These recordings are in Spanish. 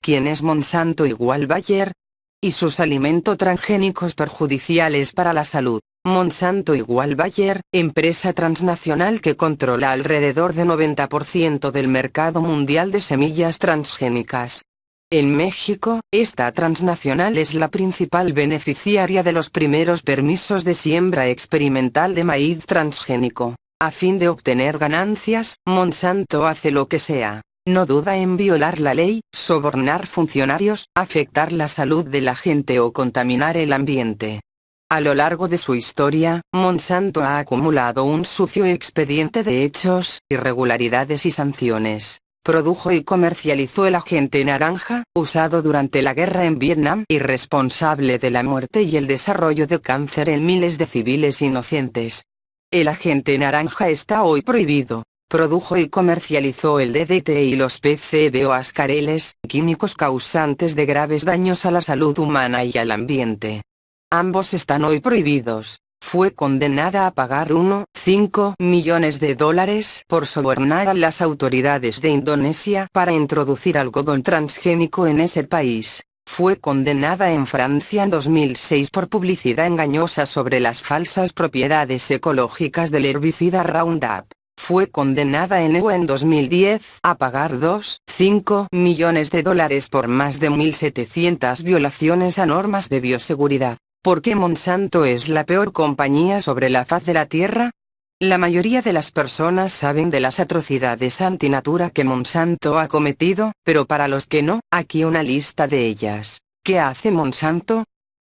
¿Quién es Monsanto igual Bayer? Y sus alimentos transgénicos perjudiciales para la salud. Monsanto igual Bayer, empresa transnacional que controla alrededor de 90% del mercado mundial de semillas transgénicas. En México, esta transnacional es la principal beneficiaria de los primeros permisos de siembra experimental de maíz transgénico. A fin de obtener ganancias, Monsanto hace lo que sea. No duda en violar la ley, sobornar funcionarios, afectar la salud de la gente o contaminar el ambiente. A lo largo de su historia, Monsanto ha acumulado un sucio expediente de hechos, irregularidades y sanciones. Produjo y comercializó el agente naranja, usado durante la guerra en Vietnam y responsable de la muerte y el desarrollo de cáncer en miles de civiles inocentes. El agente naranja está hoy prohibido. Produjo y comercializó el DDT y los PCB o ascareles, químicos causantes de graves daños a la salud humana y al ambiente. Ambos están hoy prohibidos. Fue condenada a pagar $1,5 millones por sobornar a las autoridades de Indonesia para introducir algodón transgénico en ese país. Fue condenada en Francia en 2006 por publicidad engañosa sobre las falsas propiedades ecológicas del herbicida Roundup. Fue condenada en EU en 2010 a pagar $2,5 millones por más de 1.700 violaciones a normas de bioseguridad. ¿Por qué Monsanto es la peor compañía sobre la faz de la Tierra? La mayoría de las personas saben de las atrocidades antinatura que Monsanto ha cometido, pero para los que no, aquí una lista de ellas. ¿Qué hace Monsanto?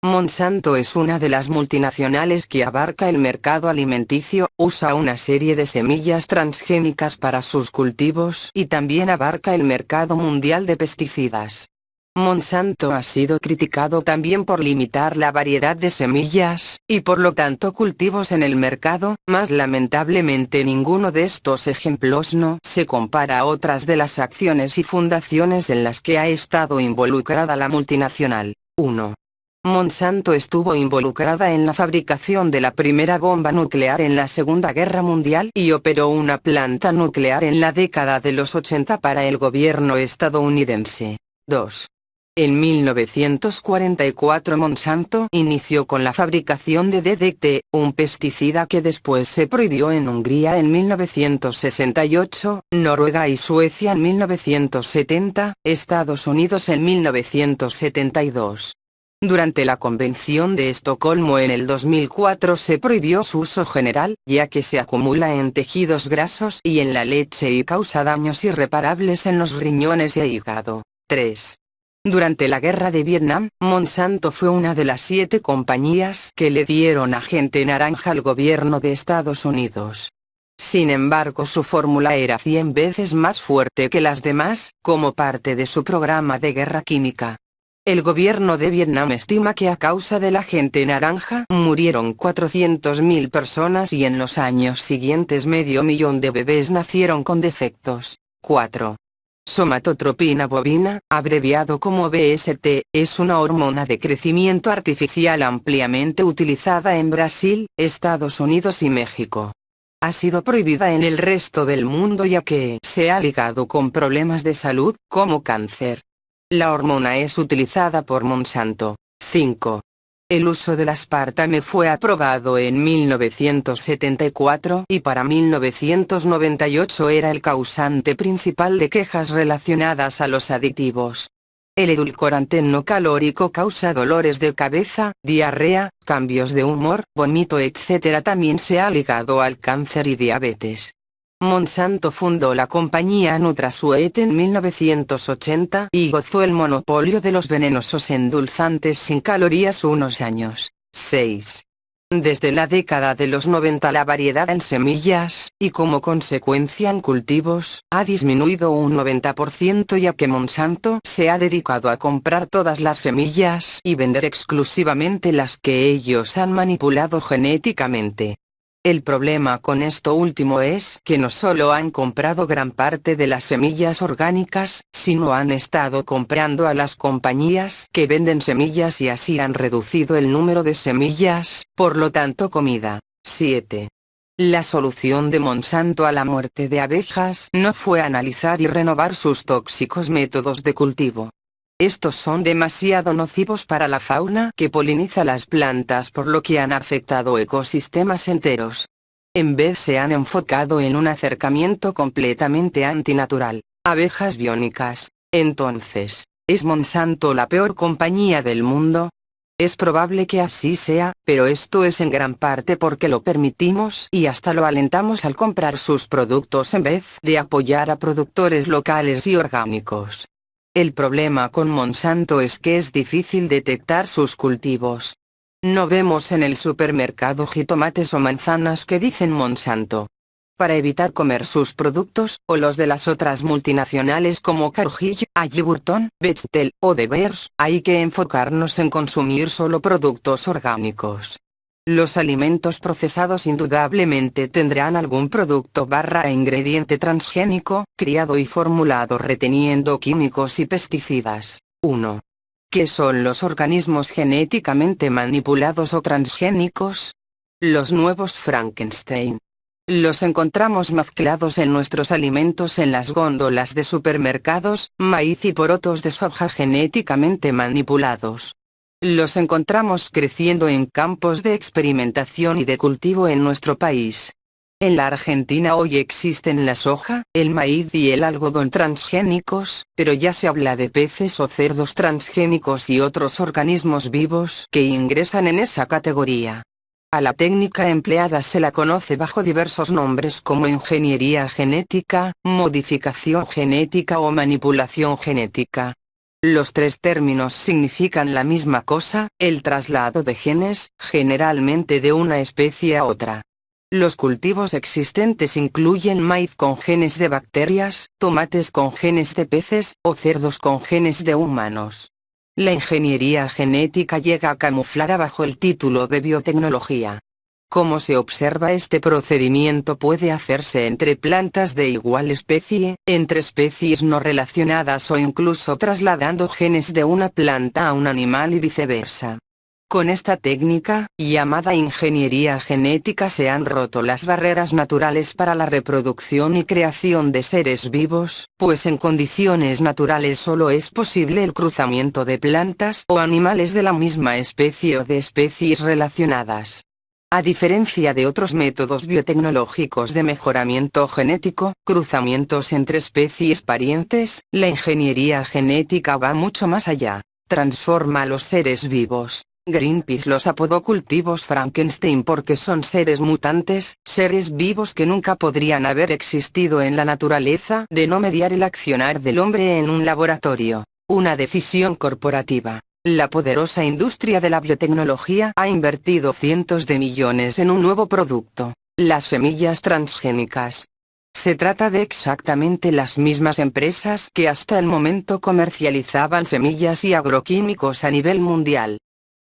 Monsanto es una de las multinacionales que abarca el mercado alimenticio, usa una serie de semillas transgénicas para sus cultivos y también abarca el mercado mundial de pesticidas. Monsanto ha sido criticado también por limitar la variedad de semillas, y por lo tanto cultivos en el mercado, mas lamentablemente ninguno de estos ejemplos no se compara a otras de las acciones y fundaciones en las que ha estado involucrada la multinacional. 1. Monsanto estuvo involucrada en la fabricación de la primera bomba nuclear en la Segunda Guerra Mundial y operó una planta nuclear en la década de los 80 para el gobierno estadounidense. 2. En 1944 Monsanto inició con la fabricación de DDT, un pesticida que después se prohibió en Hungría en 1968, Noruega y Suecia en 1970, Estados Unidos en 1972. Durante la Convención de Estocolmo en el 2004 se prohibió su uso general, ya que se acumula en tejidos grasos y en la leche y causa daños irreparables en los riñones e hígado. 3. Durante la Guerra de Vietnam, Monsanto fue una de las 7 compañías que le dieron agente naranja al gobierno de Estados Unidos. Sin embargo, su fórmula era 100 veces más fuerte que las demás, como parte de su programa de guerra química. El gobierno de Vietnam estima que a causa del agente naranja murieron 400.000 personas y en los años siguientes 500.000 de bebés nacieron con defectos. 4. Somatotropina bovina, abreviado como BST, es una hormona de crecimiento artificial ampliamente utilizada en Brasil, Estados Unidos y México. Ha sido prohibida en el resto del mundo ya que se ha ligado con problemas de salud, como cáncer. La hormona es utilizada por Monsanto. 5. El uso del aspartame fue aprobado en 1974 y para 1998 era el causante principal de quejas relacionadas a los aditivos. El edulcorante no calórico causa dolores de cabeza, diarrea, cambios de humor, vómito etc. También se ha ligado al cáncer y diabetes. Monsanto fundó la compañía NutraSweet en 1980 y gozó el monopolio de los venenosos endulzantes sin calorías unos años. 6. Desde la década de los 90 la variedad en semillas, y como consecuencia en cultivos, ha disminuido un 90% ya que Monsanto se ha dedicado a comprar todas las semillas y vender exclusivamente las que ellos han manipulado genéticamente. El problema con esto último es que no solo han comprado gran parte de las semillas orgánicas, sino han estado comprando a las compañías que venden semillas y así han reducido el número de semillas, por lo tanto comida. 7. La solución de Monsanto a la muerte de abejas no fue analizar y renovar sus tóxicos métodos de cultivo. Estos son demasiado nocivos para la fauna que poliniza las plantas, por lo que han afectado ecosistemas enteros. En vez se han enfocado en un acercamiento completamente antinatural, abejas biónicas. Entonces, ¿es Monsanto la peor compañía del mundo? Es probable que así sea, pero esto es en gran parte porque lo permitimos y hasta lo alentamos al comprar sus productos en vez de apoyar a productores locales y orgánicos. El problema con Monsanto es que es difícil detectar sus cultivos. No vemos en el supermercado jitomates o manzanas que dicen Monsanto. Para evitar comer sus productos, o los de las otras multinacionales como Cargill, Halliburton, Bechtel, o De Beers, hay que enfocarnos en consumir solo productos orgánicos. Los alimentos procesados indudablemente tendrán algún producto / ingrediente transgénico, criado y formulado reteniendo químicos y pesticidas. 1. ¿Qué son los organismos genéticamente manipulados o transgénicos? Los nuevos Frankenstein. Los encontramos mezclados en nuestros alimentos en las góndolas de supermercados, maíz y porotos de soja genéticamente manipulados. Los encontramos creciendo en campos de experimentación y de cultivo en nuestro país. En la Argentina hoy existen la soja, el maíz y el algodón transgénicos, pero ya se habla de peces o cerdos transgénicos y otros organismos vivos que ingresan en esa categoría. A la técnica empleada se la conoce bajo diversos nombres como ingeniería genética, modificación genética o manipulación genética. Los tres términos significan la misma cosa, el traslado de genes, generalmente de una especie a otra. Los cultivos existentes incluyen maíz con genes de bacterias, tomates con genes de peces, o cerdos con genes de humanos. La ingeniería genética llega camuflada bajo el título de biotecnología. Como se observa, este procedimiento puede hacerse entre plantas de igual especie, entre especies no relacionadas o incluso trasladando genes de una planta a un animal y viceversa. Con esta técnica, llamada ingeniería genética, se han roto las barreras naturales para la reproducción y creación de seres vivos, pues en condiciones naturales solo es posible el cruzamiento de plantas o animales de la misma especie o de especies relacionadas. A diferencia de otros métodos biotecnológicos de mejoramiento genético, cruzamientos entre especies parientes, la ingeniería genética va mucho más allá. Transforma a los seres vivos. Greenpeace los apodó cultivos Frankenstein porque son seres mutantes, seres vivos que nunca podrían haber existido en la naturaleza, de no mediar el accionar del hombre en un laboratorio. Una decisión corporativa. La poderosa industria de la biotecnología ha invertido cientos de millones en un nuevo producto, las semillas transgénicas. Se trata de exactamente las mismas empresas que hasta el momento comercializaban semillas y agroquímicos a nivel mundial.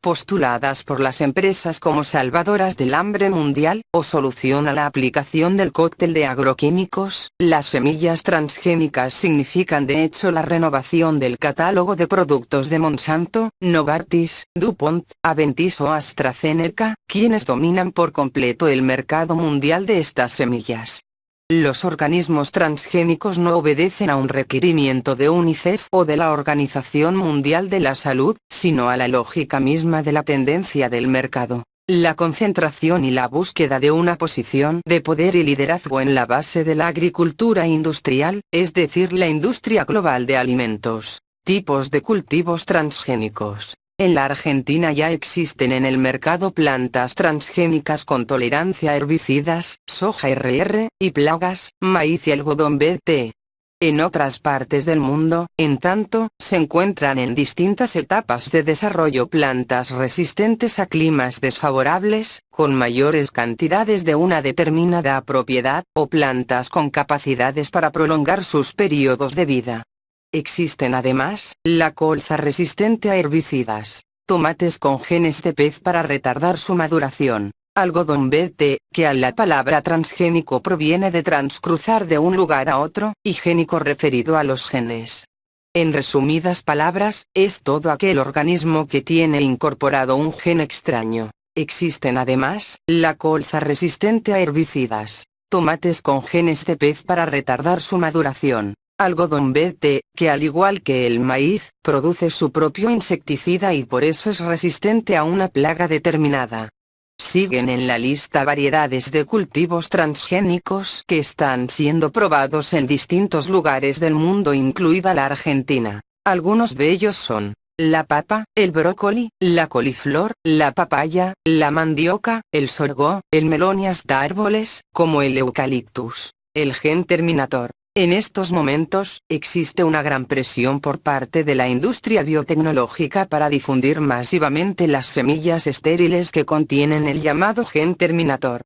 Postuladas por las empresas como salvadoras del hambre mundial, o solución a la aplicación del cóctel de agroquímicos, las semillas transgénicas significan de hecho la renovación del catálogo de productos de Monsanto, Novartis, DuPont, Aventis o AstraZeneca, quienes dominan por completo el mercado mundial de estas semillas. Los organismos transgénicos no obedecen a un requerimiento de UNICEF o de la Organización Mundial de la Salud, sino a la lógica misma de la tendencia del mercado, la concentración y la búsqueda de una posición de poder y liderazgo en la base de la agricultura industrial, es decir, la industria global de alimentos. Tipos de cultivos transgénicos. En la Argentina ya existen en el mercado plantas transgénicas con tolerancia a herbicidas, soja RR, y plagas, maíz y algodón BT. En otras partes del mundo, en tanto, se encuentran en distintas etapas de desarrollo plantas resistentes a climas desfavorables, con mayores cantidades de una determinada propiedad, o plantas con capacidades para prolongar sus periodos de vida. Existen además, la colza resistente a herbicidas, tomates con genes de pez para retardar su maduración, algodón BT, que a la palabra transgénico proviene de transcruzar de un lugar a otro, y génico referido a los genes. En resumidas palabras, es todo aquel organismo que tiene incorporado un gen extraño. Existen además, la colza resistente a herbicidas, tomates con genes de pez para retardar su maduración, Algodón BT, que al igual que el maíz, produce su propio insecticida y por eso es resistente a una plaga determinada. Siguen en la lista variedades de cultivos transgénicos que están siendo probados en distintos lugares del mundo, incluida la Argentina. Algunos de ellos son la papa, el brócoli, la coliflor, la papaya, la mandioca, el sorgo, el melón y hasta árboles, como el eucaliptus. El gen terminator. En estos momentos, existe una gran presión por parte de la industria biotecnológica para difundir masivamente las semillas estériles que contienen el llamado gen terminator.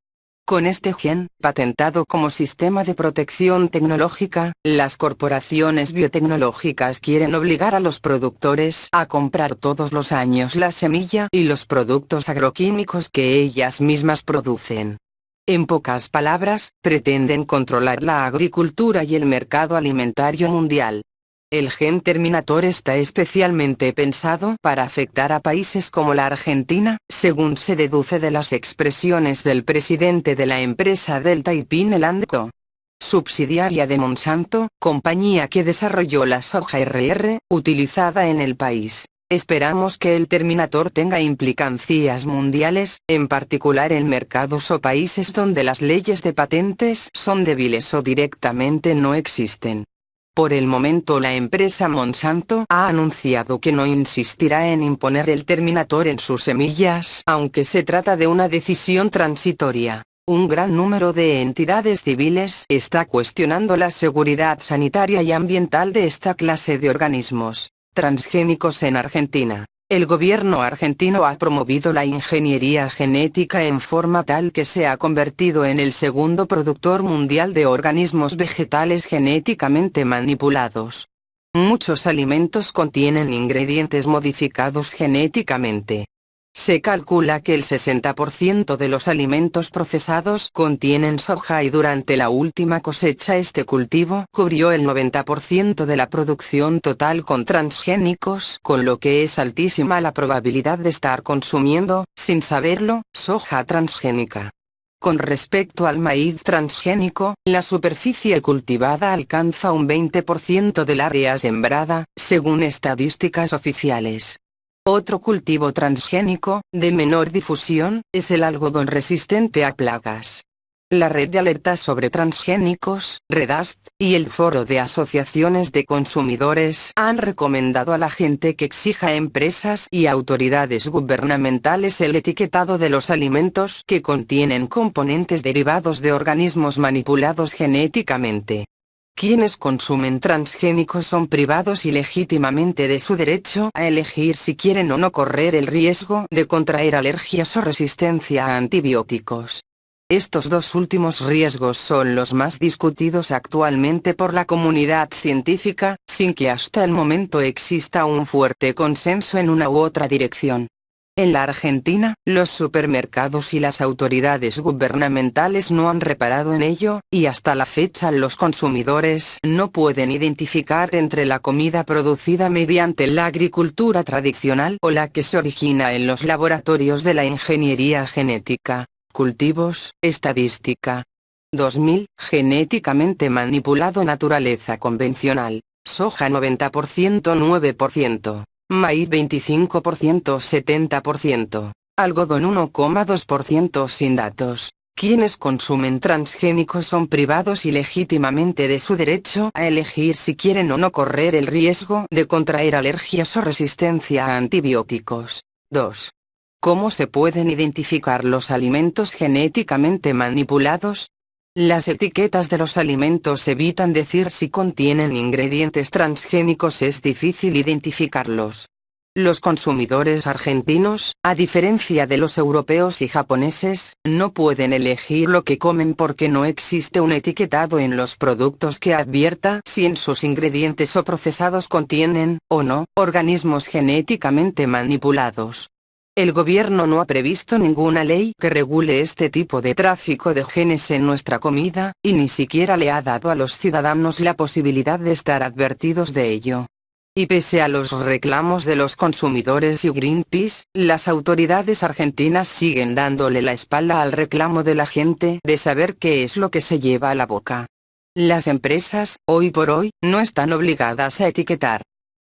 Con este gen, patentado como sistema de protección tecnológica, las corporaciones biotecnológicas quieren obligar a los productores a comprar todos los años la semilla y los productos agroquímicos que ellas mismas producen. En pocas palabras, pretenden controlar la agricultura y el mercado alimentario mundial. El gen terminator está especialmente pensado para afectar a países como la Argentina, según se deduce de las expresiones del presidente de la empresa Delta y Pineland Co., subsidiaria de Monsanto, compañía que desarrolló la soja RR, utilizada en el país. Esperamos que el terminator tenga implicancias mundiales, en particular en mercados o países donde las leyes de patentes son débiles o directamente no existen. Por el momento la empresa Monsanto ha anunciado que no insistirá en imponer el terminator en sus semillas, aunque se trata de una decisión transitoria. Un gran número de entidades civiles está cuestionando la seguridad sanitaria y ambiental de esta clase de organismos transgénicos en Argentina. El gobierno argentino ha promovido la ingeniería genética en forma tal que se ha convertido en el segundo productor mundial de organismos vegetales genéticamente manipulados. Muchos alimentos contienen ingredientes modificados genéticamente. Se calcula que el 60% de los alimentos procesados contienen soja y durante la última cosecha este cultivo cubrió el 90% de la producción total con transgénicos, con lo que es altísima la probabilidad de estar consumiendo, sin saberlo, soja transgénica. Con respecto al maíz transgénico, la superficie cultivada alcanza un 20% del área sembrada, según estadísticas oficiales. Otro cultivo transgénico, de menor difusión, es el algodón resistente a plagas. La Red de Alertas sobre Transgénicos, REDAST, y el Foro de Asociaciones de Consumidores han recomendado a la gente que exija a empresas y autoridades gubernamentales el etiquetado de los alimentos que contienen componentes derivados de organismos manipulados genéticamente. Quienes consumen transgénicos son privados ilegítimamente de su derecho a elegir si quieren o no correr el riesgo de contraer alergias o resistencia a antibióticos. Estos dos últimos riesgos son los más discutidos actualmente por la comunidad científica, sin que hasta el momento exista un fuerte consenso en una u otra dirección. En la Argentina, los supermercados y las autoridades gubernamentales no han reparado en ello, y hasta la fecha los consumidores no pueden identificar entre la comida producida mediante la agricultura tradicional o la que se origina en los laboratorios de la ingeniería genética. Cultivos, estadística. 2000, genéticamente manipulado, naturaleza convencional, soja 90% 9%. Maíz 25% 70%, algodón 1,2% sin datos. Quienes consumen transgénicos son privados ilegítimamente de su derecho a elegir si quieren o no correr el riesgo de contraer alergias o resistencia a antibióticos. 2. ¿Cómo se pueden identificar los alimentos genéticamente manipulados? Las etiquetas de los alimentos evitan decir si contienen ingredientes transgénicos, es difícil identificarlos. Los consumidores argentinos, a diferencia de los europeos y japoneses, no pueden elegir lo que comen porque no existe un etiquetado en los productos que advierta si en sus ingredientes o procesados contienen, o no, organismos genéticamente manipulados. El gobierno no ha previsto ninguna ley que regule este tipo de tráfico de genes en nuestra comida, y ni siquiera le ha dado a los ciudadanos la posibilidad de estar advertidos de ello. Y pese a los reclamos de los consumidores y Greenpeace, las autoridades argentinas siguen dándole la espalda al reclamo de la gente de saber qué es lo que se lleva a la boca. Las empresas, hoy por hoy, no están obligadas a etiquetar.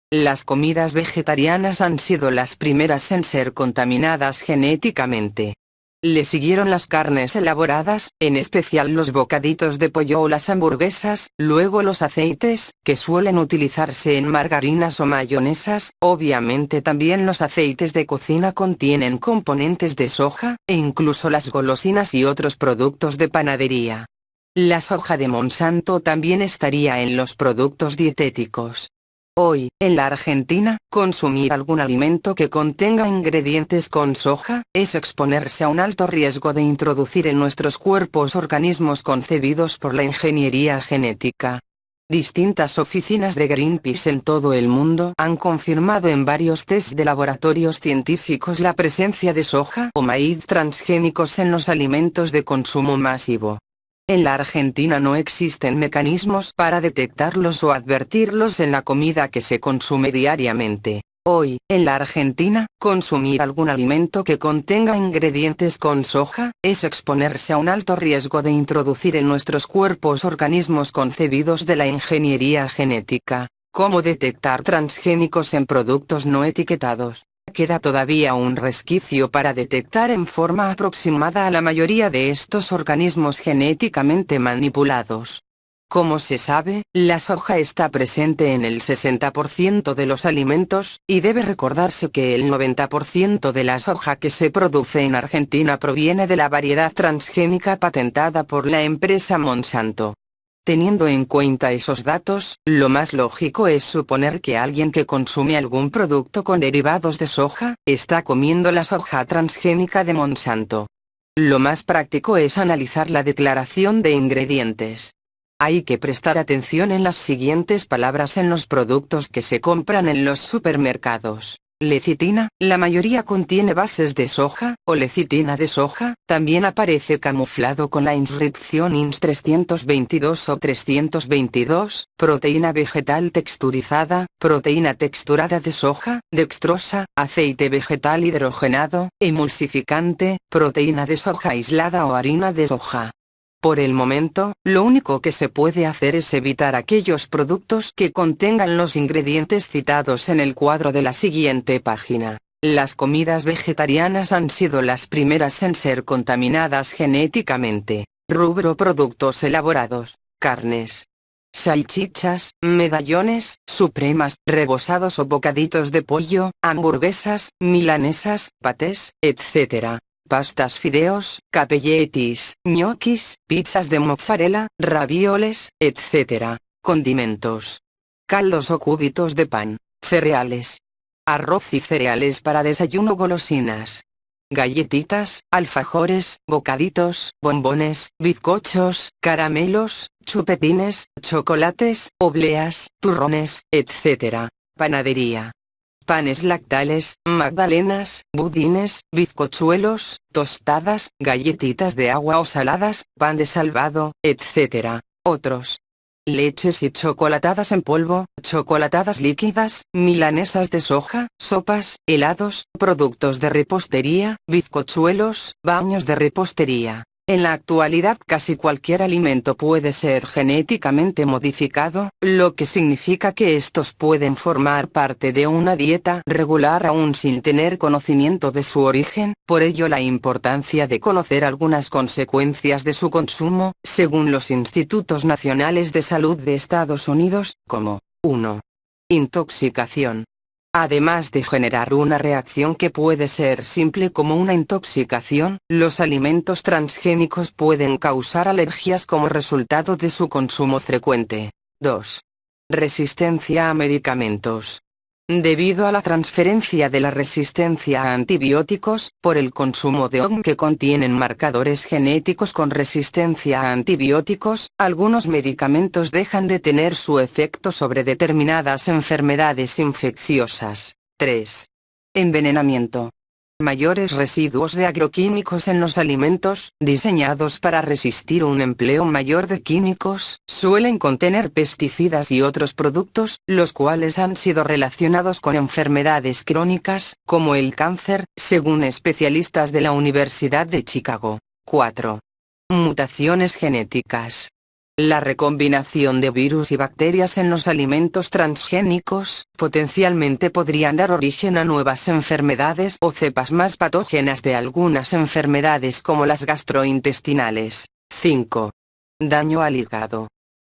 Las comidas vegetarianas han sido las primeras en ser contaminadas genéticamente. Le siguieron las carnes elaboradas, en especial los bocaditos de pollo o las hamburguesas, luego los aceites, que suelen utilizarse en margarinas o mayonesas, obviamente también los aceites de cocina contienen componentes de soja, e incluso las golosinas y otros productos de panadería. La soja de Monsanto también estaría en los productos dietéticos. Hoy, en la Argentina, consumir algún alimento que contenga ingredientes con soja, es exponerse a un alto riesgo de introducir en nuestros cuerpos organismos concebidos por la ingeniería genética. Distintas oficinas de Greenpeace en todo el mundo han confirmado en varios test de laboratorios científicos la presencia de soja o maíz transgénicos en los alimentos de consumo masivo. En la Argentina no existen mecanismos para detectarlos o advertirlos en la comida que se consume diariamente. Hoy, en la Argentina, consumir algún alimento que contenga ingredientes con soja, es exponerse a un alto riesgo de introducir en nuestros cuerpos organismos concebidos de la ingeniería genética. ¿Cómo detectar transgénicos en productos no etiquetados? Queda todavía un resquicio para detectar en forma aproximada a la mayoría de estos organismos genéticamente manipulados. Como se sabe, la soja está presente en el 60% de los alimentos, y debe recordarse que el 90% de la soja que se produce en Argentina proviene de la variedad transgénica patentada por la empresa Monsanto. Teniendo en cuenta esos datos, lo más lógico es suponer que alguien que consume algún producto con derivados de soja, está comiendo la soja transgénica de Monsanto. Lo más práctico es analizar la declaración de ingredientes. Hay que prestar atención en las siguientes palabras en los productos que se compran en los supermercados. Lecitina, la mayoría contiene bases de soja, o lecitina de soja, también aparece camuflado con la inscripción INS 322 o 322, proteína vegetal texturizada, proteína texturada de soja, dextrosa, aceite vegetal hidrogenado, emulsificante, proteína de soja aislada o harina de soja. Por el momento, lo único que se puede hacer es evitar aquellos productos que contengan los ingredientes citados en el cuadro de la siguiente página. Las comidas vegetarianas han sido las primeras en ser contaminadas genéticamente. Rubro: productos elaborados, carnes, salchichas, medallones, supremas, rebozados o bocaditos de pollo, hamburguesas, milanesas, patés, etc. Pastas, fideos, capelletis, ñoquis, pizzas de mozzarella, ravioles, etc. Condimentos, caldos o cubitos de pan, cereales, arroz y cereales para desayuno, golosinas, galletitas, alfajores, bocaditos, bombones, bizcochos, caramelos, chupetines, chocolates, obleas, turrones, etc. Panadería: panes lactales, magdalenas, budines, bizcochuelos, tostadas, galletitas de agua o saladas, pan de salvado, etc. Otros: leches y chocolatadas en polvo, chocolatadas líquidas, milanesas de soja, sopas, helados, productos de repostería, bizcochuelos, baños de repostería. En la actualidad casi cualquier alimento puede ser genéticamente modificado, lo que significa que estos pueden formar parte de una dieta regular aún sin tener conocimiento de su origen, por ello la importancia de conocer algunas consecuencias de su consumo, según los Institutos Nacionales de Salud de Estados Unidos, como 1. Intoxicación. Además de generar una reacción que puede ser simple como una intoxicación, los alimentos transgénicos pueden causar alergias como resultado de su consumo frecuente. 2. Resistencia a medicamentos. Debido a la transferencia de la resistencia a antibióticos, por el consumo de OGM que contienen marcadores genéticos con resistencia a antibióticos, algunos medicamentos dejan de tener su efecto sobre determinadas enfermedades infecciosas. 3. Envenenamiento. Mayores residuos de agroquímicos en los alimentos, diseñados para resistir un empleo mayor de químicos, suelen contener pesticidas y otros productos, los cuales han sido relacionados con enfermedades crónicas, como el cáncer, según especialistas de la Universidad de Chicago. 4. Mutaciones genéticas. La recombinación de virus y bacterias en los alimentos transgénicos, potencialmente podrían dar origen a nuevas enfermedades o cepas más patógenas de algunas enfermedades como las gastrointestinales. 5. Daño al hígado.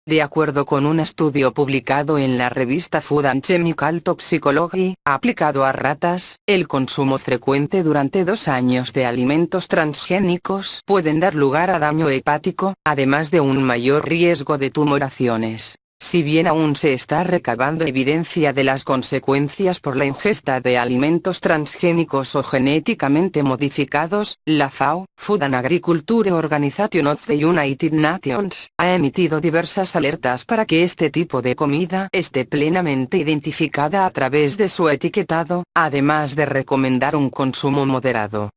De acuerdo con un estudio publicado en la revista Food and Chemical Toxicology, aplicado a ratas, el consumo frecuente durante 2 años de alimentos transgénicos pueden dar lugar a daño hepático, además de un mayor riesgo de tumoraciones. Si bien aún se está recabando evidencia de las consecuencias por la ingesta de alimentos transgénicos o genéticamente modificados, la FAO, Food and Agriculture Organization of the United Nations, ha emitido diversas alertas para que este tipo de comida esté plenamente identificada a través de su etiquetado, además de recomendar un consumo moderado.